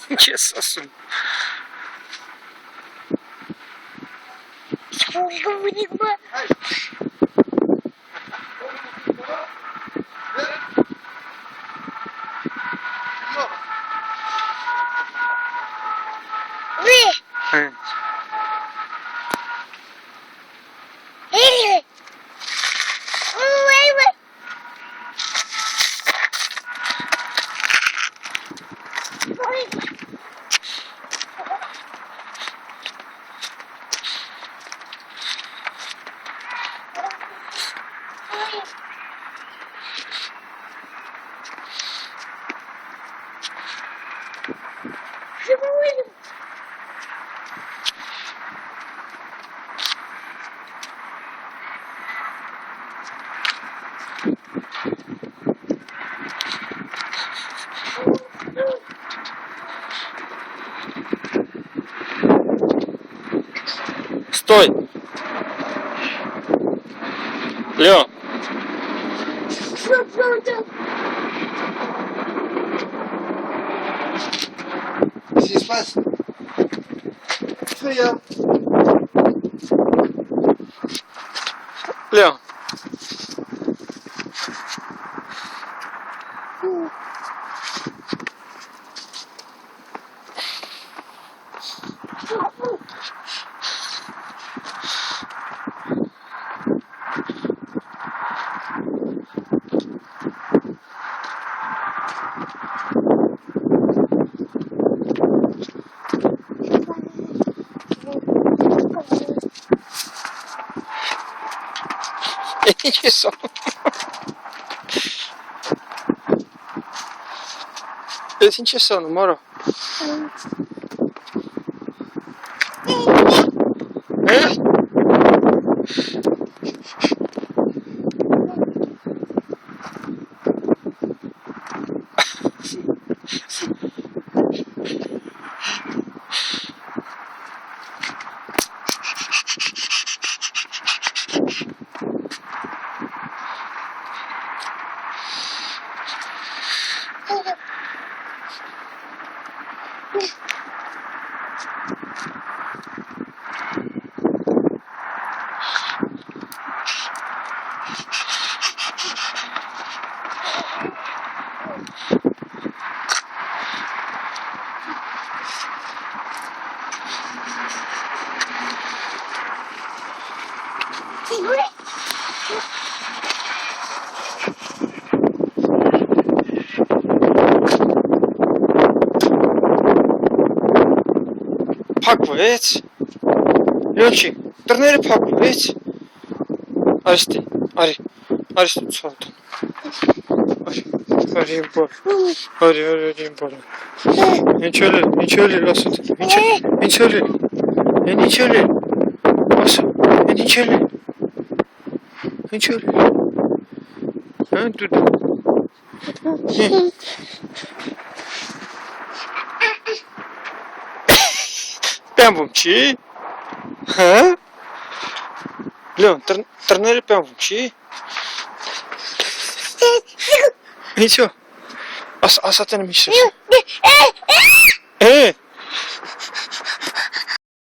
Интересно. Стой! Лё! Здесь вас. Что я? Лё! Ничего. Это ничего, ну моро. Pakvēt, Ļončī, tur neri pakvēt. Arī tu celtu. Arī bor. Ничего ли, Ласут? Ничего ли? Ласут, ничего ли? А, тут. Прям вумчи? А? Лён, торнери прям вумчи? Ничего. Асатан мечтаешь?